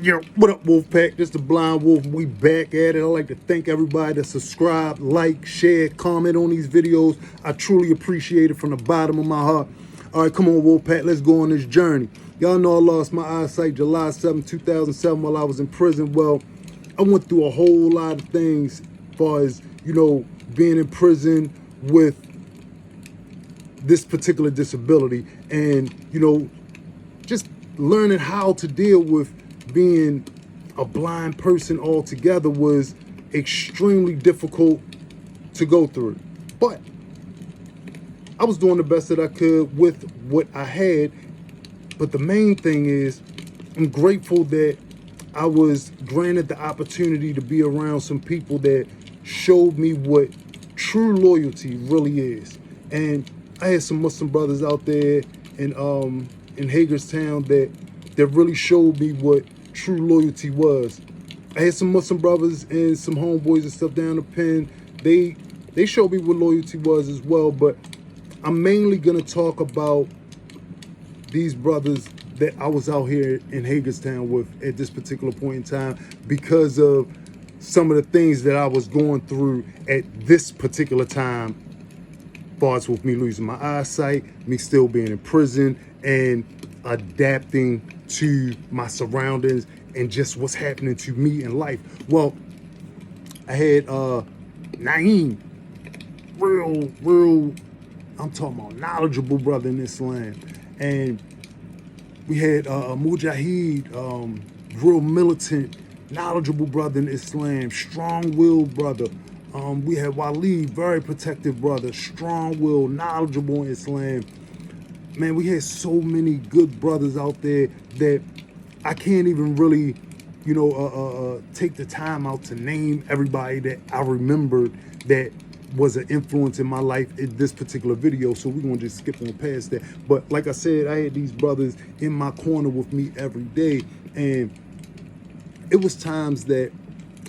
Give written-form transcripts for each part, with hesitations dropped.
Yo, what up, Wolfpack? This the Blind Wolf. We back at it. I'd like to thank everybody that subscribe, like, share, comment on these videos. I truly appreciate it from the bottom of my heart. All right, come on, Wolfpack. Let's go on this journey. Y'all know I lost my eyesight July 7, 2007 while I was in prison. Well, I went through a whole lot of things as far as, being in prison with this particular disability and, just learning how to deal with being a blind person altogether was extremely difficult to go through. But I was doing the best that I could with what I had. But the main thing is, I'm grateful that I was granted the opportunity to be around some people that showed me what true loyalty really is. And I had some Muslim brothers out there in Hagerstown that really showed me what true loyalty was. I had some Muslim brothers and some homeboys and stuff down the pen. They showed me what loyalty was as well, but I'm mainly gonna talk about these brothers that I was out here in Hagerstown with at this particular point in time because of some of the things that I was going through at this particular time, as far as with me losing my eyesight, me still being in prison, and adapting to my surroundings and just what's happening to me in life. Well, I had Naeem, real, I'm talking about knowledgeable brother in Islam. And we had Mujahid, real militant, knowledgeable brother in Islam, strong-willed brother. We had Waleed, very protective brother, strong-willed, knowledgeable in Islam. Man, we had so many good brothers out there that I can't even really, take the time out to name everybody that I remembered that was an influence in my life in this particular video. So we're gonna just skip on past that. But like I said, I had these brothers in my corner with me every day. And it was times that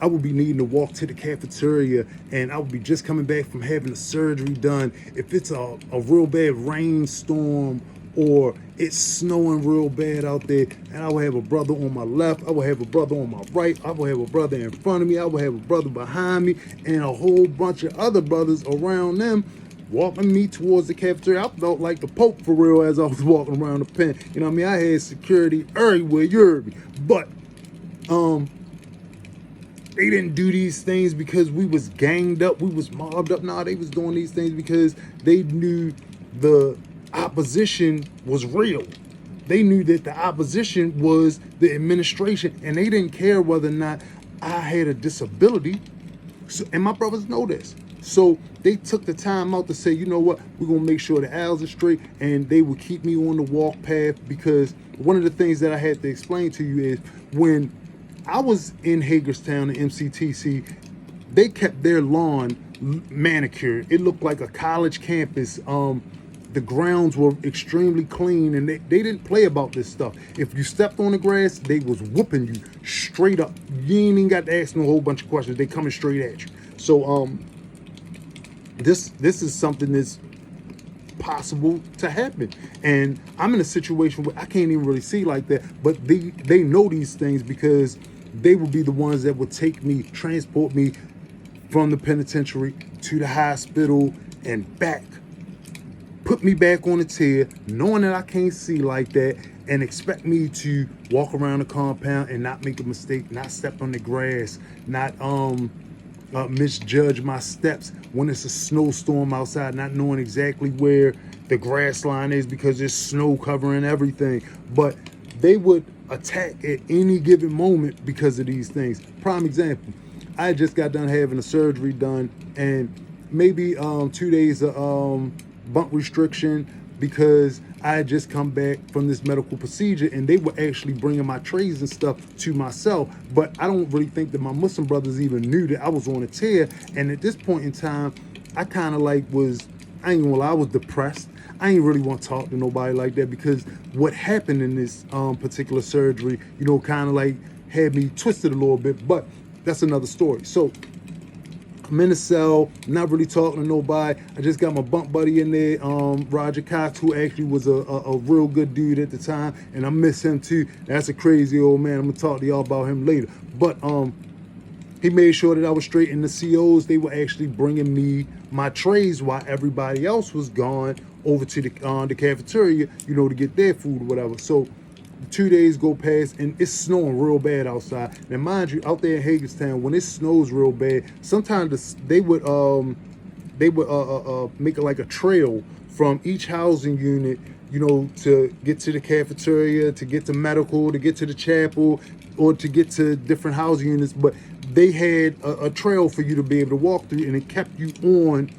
I would be needing to walk to the cafeteria and I would be just coming back from having a surgery done. If it's a real bad rainstorm or it's snowing real bad out there, and I would have a brother on my left, I would have a brother on my right, I would have a brother in front of me, I would have a brother behind me, and a whole bunch of other brothers around them walking me towards the cafeteria. I felt like the Pope for real as I was walking around the pen. You know what I mean? I had security everywhere, you heard me. But they didn't do these things because we was ganged up, we was mobbed up. Nah, they was doing these things because they knew the opposition was real. They knew that the opposition was the administration, and they didn't care whether or not I had a disability. So, and my brothers know this. So they took the time out to say, you know what, we're gonna make sure the aisles are straight, and they would keep me on the walk path. Because one of the things that I had to explain to you is when I was in Hagerstown and MCTC, they kept their lawn manicured. It looked like a college campus. The grounds were extremely clean, and they didn't play about this stuff. If you stepped on the grass, they was whooping you straight up. You ain't even got to ask them a whole bunch of questions. They coming straight at you. So this is something that's possible to happen, and I'm in a situation where I can't even really see like that, but they know these things because they would be the ones that would take me, transport me from the penitentiary to the hospital and back, put me back on the tier, knowing that I can't see like that, and expect me to walk around the compound and not make a mistake, not step on the grass, not misjudge my steps when it's a snowstorm outside, not knowing exactly where the grass line is because there's snow covering everything. But they would attack at any given moment because of these things. Prime example, I just got done having a surgery done, and maybe 2 days of bump restriction because I had just come back from this medical procedure, and they were actually bringing my trays and stuff to myself. But I don't really think that my Muslim brothers even knew that I was on a tear. And at this point in time, I kind of like was, I ain't gonna lie, I was depressed. I ain't really want to talk to nobody like that because what happened in this particular surgery, kind of like had me twisted a little bit, but that's another story. So I'm in the cell, not really talking to nobody. I just got my bunk buddy in there, Roger Cox, who actually was a real good dude at the time, and I miss him too. That's a crazy old man. I'm gonna talk to y'all about him later. But he made sure that I was straight in the COs. They were actually bringing me my trays while everybody else was gone over to the cafeteria, to get their food or whatever. So 2 days go past and it's snowing real bad outside. Now, mind you, out there in Hagerstown, when it snows real bad, sometimes they would make it like a trail from each housing unit, to get to the cafeteria, to get to medical, to get to the chapel, or to get to different housing units. But they had a trail for you to be able to walk through, and it kept you on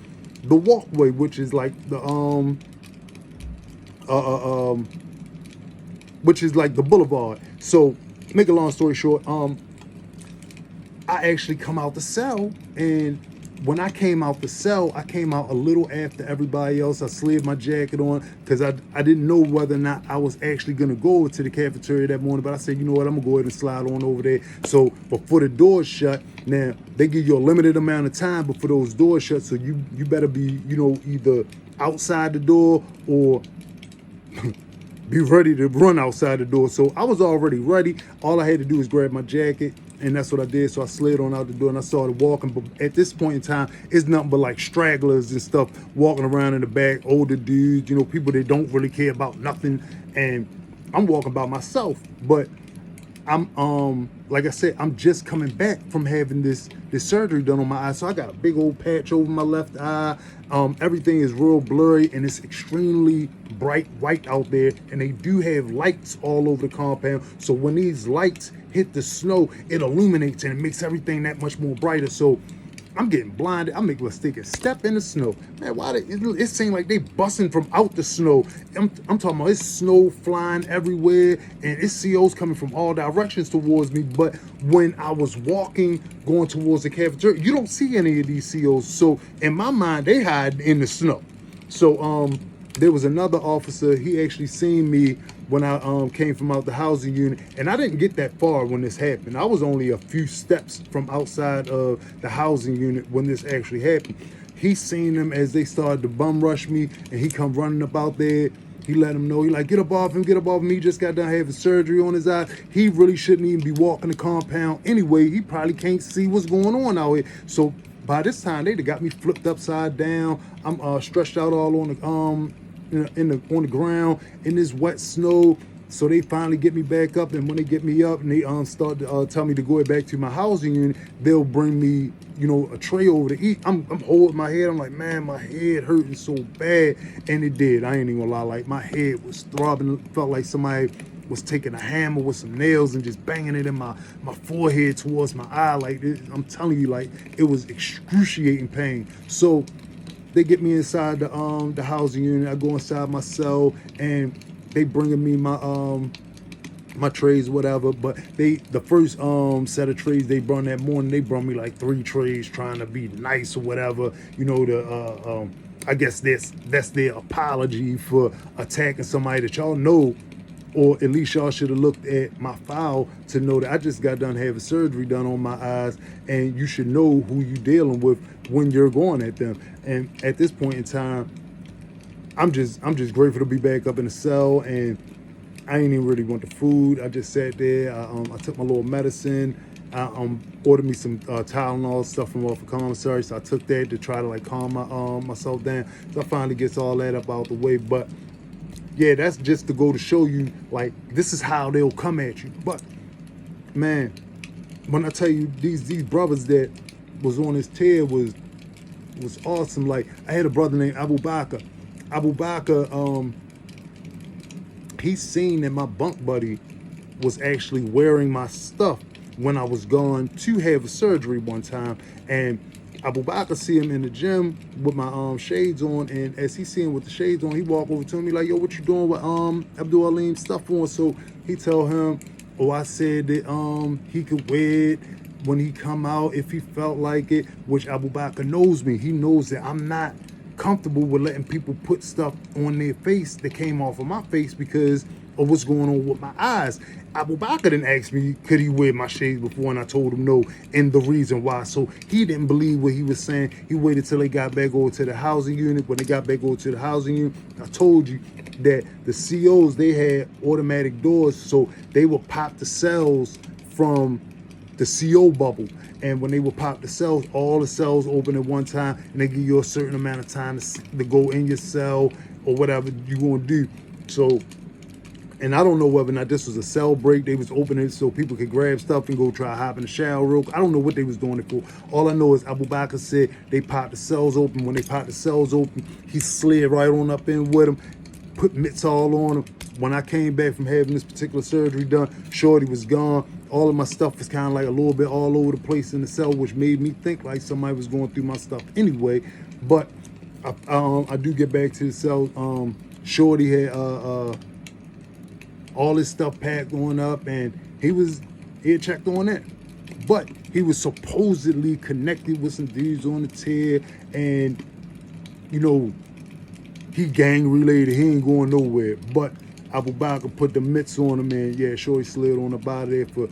the walkway, which is like the which is like the boulevard. So, make a long story short, I actually come out the cell, and when I came out the cell, I came out a little after everybody else. I slid my jacket on because I didn't know whether or not I was actually going to go over to the cafeteria that morning. But I said, you know what, I'm going to go ahead and slide on over there. So before the doors shut, now they give you a limited amount of time before those doors shut. So you better be, either outside the door or be ready to run outside the door. So I was already ready. All I had to do was grab my jacket, and that's what I did. So I slid on out the door and I started walking. But at this point in time, it's nothing but like stragglers and stuff walking around in the back, older dudes, people that don't really care about nothing. And I'm walking by myself. But I'm like I said, I'm just coming back from having this surgery done on my eye. So I got a big old patch over my left eye. Everything is real blurry and it's extremely bright white out there, and they do have lights all over the compound. So when these lights hit the snow, it illuminates and it makes everything that much more brighter. So I'm getting blinded. I make a mistake and step in the snow. Man, it seems like they busting from out the snow. I'm talking about it's snow flying everywhere, and it's COs coming from all directions towards me. But when I was walking, going towards the cafeteria, you don't see any of these COs. So in my mind, they hide in the snow. So there was another officer. He actually seen me when I came from out the housing unit, and I didn't get that far when this happened. I was only a few steps from outside of the housing unit when this actually happened. He seen them as they started to bum rush me, and he come running up out there. He let him know, he like, get up off him, get up off him. He just got done having surgery on his eye. He really shouldn't even be walking the compound anyway. He probably can't see what's going on out here. So by this time, they got me flipped upside down. I'm stretched out all on the on the ground in this wet snow. So they finally get me back up, and when they get me up and they start to tell me to go back to my housing unit, they'll bring me, a tray over to eat. I'm holding my head. I'm like, man, my head hurting so bad, and it did. I ain't even gonna lie. Like, my head was throbbing. Felt like somebody was taking a hammer with some nails and just banging it in my forehead towards my eye. Like, I'm telling you, like, it was excruciating pain. So they get me inside the housing unit. I go inside my cell, and they bringing me my trays, whatever. But the first set of trays they brought that morning, they brought me like 3 trays, trying to be nice or whatever. I guess that's their apology for attacking somebody that y'all know, or at least y'all should have looked at my file to know that I just got done having surgery done on my eyes, and you should know who you dealing with when you're going at them. And at this point in time, I'm just grateful to be back up in the cell, and I ain't even really want the food. I just sat there. I took my little medicine. I ordered me some Tylenol stuff from off the commissary, so I took that to try to like calm myself down. So I finally gets all that up out the way. But yeah, that's just to go to show you, like, this is how they'll come at you. But man, when I tell you these brothers that was on this tear was awesome. Like, I had a brother named Abu Bakr. Abu Bakr, he seen that my bunk buddy was actually wearing my stuff when I was gone to have a surgery one time. And Abu Bakr see him in the gym with my shades on, and as he see him with the shades on, he walk over to me like, yo, what you doing with Abdul Alim's stuff on? So he tell him, oh, I said that he could wear it when he come out if he felt like it, which Abu Bakr knows me. He knows that I'm not comfortable with letting people put stuff on their face that came off of my face because of what's going on with my eyes. Abu Bakr didn't ask me, could he wear my shades before, and I told him no, and the reason why. So he didn't believe what he was saying. He waited till they got back over to the housing unit. When they got back over to the housing unit, I told you that the COs, they had automatic doors, so they would pop the cells from the CO bubble. And when they would pop the cells, all the cells open at one time, and they give you a certain amount of time to go in your cell or whatever you want to do. So, and I don't know whether or not this was a cell break. They was opening it so people could grab stuff and go try to hop in the shower real quick. I don't know what they was doing it for. All I know is Abu Bakr said they popped the cells open. When they popped the cells open, he slid right on up in with them, put mitts all on him. When I came back from having this particular surgery done, Shorty was gone. All of my stuff was kind of like a little bit all over the place in the cell, which made me think like somebody was going through my stuff anyway. But I do get back to the cell. Shorty had all his stuff packed on up, and he had checked on that. But he was supposedly connected with some dudes on the tier, and you know, he gang related. He ain't going nowhere. But Abu Bakr put the mitts on him, and yeah, Shorty slid on up out of there for,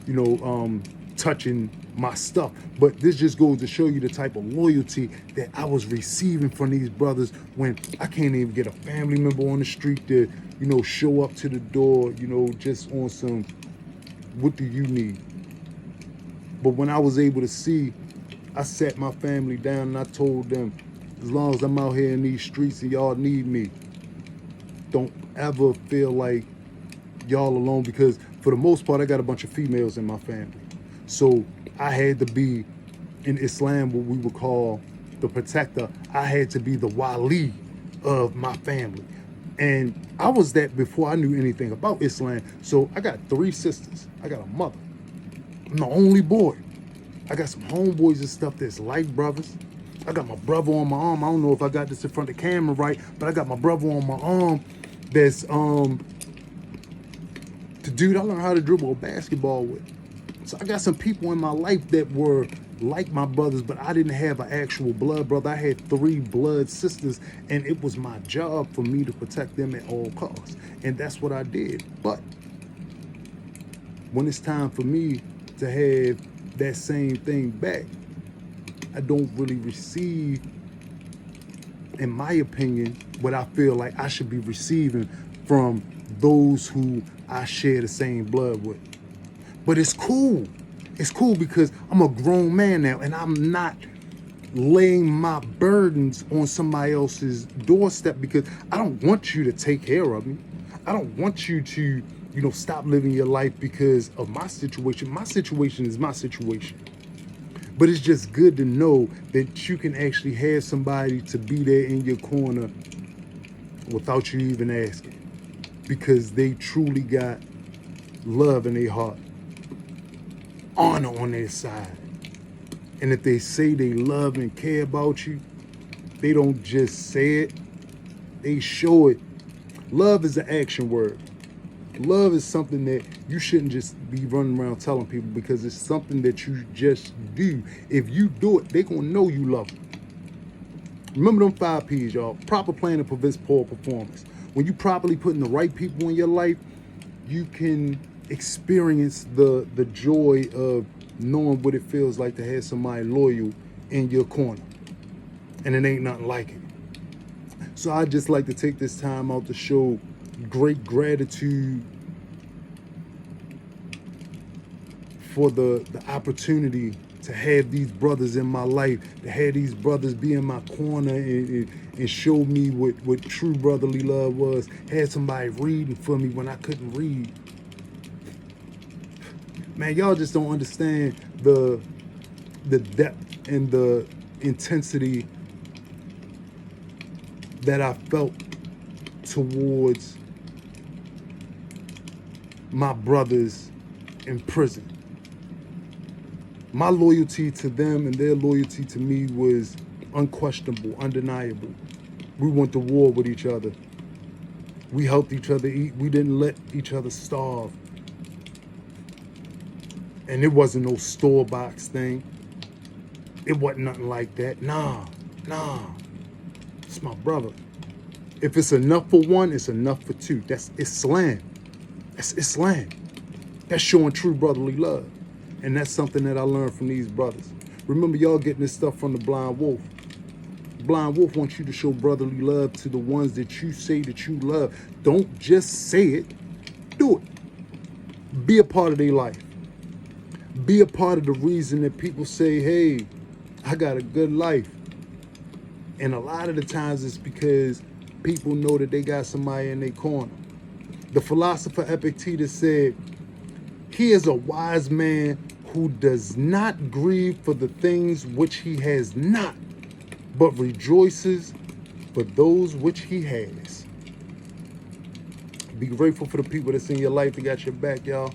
you know, touching my stuff. But this just goes to show you the type of loyalty that I was receiving from these brothers when I can't even get a family member on the street to, you know, show up to the door, you know, just on some, what do you need? But when I was able to see, I sat my family down and I told them, as long as I'm out here in these streets and y'all need me, don't ever feel like y'all alone, because for the most part, I got a bunch of females in my family. So I had to be, in Islam, what we would call the protector. I had to be the wali of my family. And I was that before I knew anything about Islam. So I got 3 sisters. I got a mother. I'm the only boy. I got some homeboys and stuff that's like brothers. I got my brother on my arm. I don't know if I got this in front of the camera right, but I got my brother on my arm that's the dude I learned how to dribble a basketball with. So I got some people in my life that were like my brothers, but I didn't have an actual blood brother. I had 3 blood sisters, and it was my job for me to protect them at all costs. And that's what I did. But when it's time for me to have that same thing back, I don't really receive, in my opinion, what I feel like I should be receiving from those who I share the same blood with. But it's cool. It's cool because I'm a grown man now, and I'm not laying my burdens on somebody else's doorstep, because I don't want you to take care of me. I don't want you to, you know, stop living your life because of my situation. My situation is my situation. But it's just good to know that you can actually have somebody to be there in your corner without you even asking, because they truly got love in their heart, honor on their side. And if they say they love and care about you, they don't just say it, they show it. Love is an action word. Love is something that you shouldn't just be running around telling people, because it's something that you just do. If you do it, they're going to know you love them. Remember them 5 P's, y'all. Proper planning prevents poor performance. When you properly putting the right people in your life, you can experience the joy of knowing what it feels like to have somebody loyal in your corner. And it ain't nothing like it. So I just like to take this time out to show great gratitude for the opportunity to have these brothers in my life, to have these brothers be in my corner and show me what true brotherly love was. Had somebody reading for me when I couldn't read. Man, y'all just don't understand the depth and the intensity that I felt towards my brothers in prison. My loyalty to them and their loyalty to me was unquestionable, undeniable. We went to war with each other. We helped each other eat. We didn't let each other starve. And it wasn't no store-bought thing. It wasn't nothing like that. Nah. It's my brother. If it's enough for one, it's enough for 2. That's Islam. That's Islam. That's showing true brotherly love. And that's something that I learned from these brothers. Remember, y'all getting this stuff from the Blind Wolf. Blind Wolf wants you to show brotherly love to the ones that you say that you love. Don't just say it, do it. Be a part of their life. Be a part of the reason that people say, hey, I got a good life. And a lot of the times it's because people know that they got somebody in their corner. The philosopher Epictetus said, he is a wise man who does not grieve for the things which he has not, but rejoices for those which he has. Be grateful for the people that's in your life that got your back, y'all.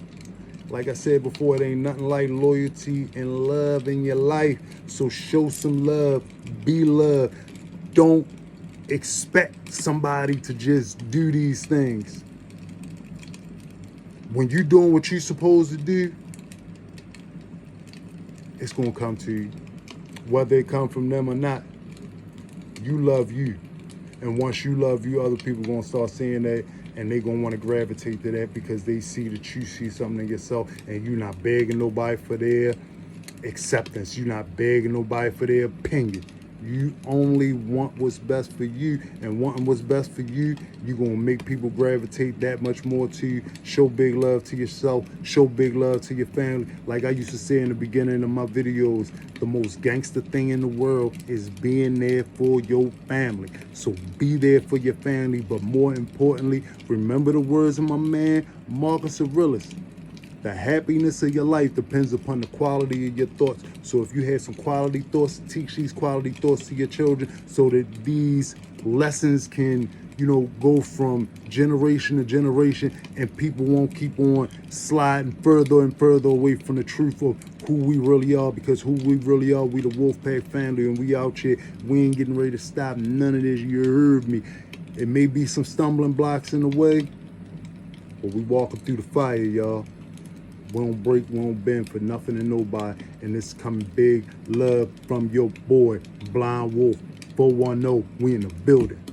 Like I said before, it ain't nothing like loyalty and love in your life. So show some love, be love. Don't expect somebody to just do these things. When you're doing what you're supposed to do, it's going to come to you. Whether it come from them or not, you love you. And once you love you, other people going to start seeing that, and they going to want to gravitate to that because they see that you see something in yourself, and you're not begging nobody for their acceptance. You're not begging nobody for their opinion. You only want what's best for you, and wanting what's best for you, you're going to make people gravitate that much more to you. Show big love to yourself. Show big love to your family. Like I used to say in the beginning of my videos, the most gangster thing in the world is being there for your family. So be there for your family, but more importantly, remember the words of my man, Marcus Aurelius. The happiness of your life depends upon the quality of your thoughts. So if you have some quality thoughts, teach these quality thoughts to your children so that these lessons can, go from generation to generation, and people won't keep on sliding further and further away from the truth of who we really are. Because who we really are, we the Wolfpack family, and we out here, we ain't getting ready to stop none of this. You heard me. It may be some stumbling blocks in the way, but we walking through the fire, y'all. We don't break, we don't bend for nothing and nobody. And it's coming big love from your boy, Blind Wolf 410. We in the building.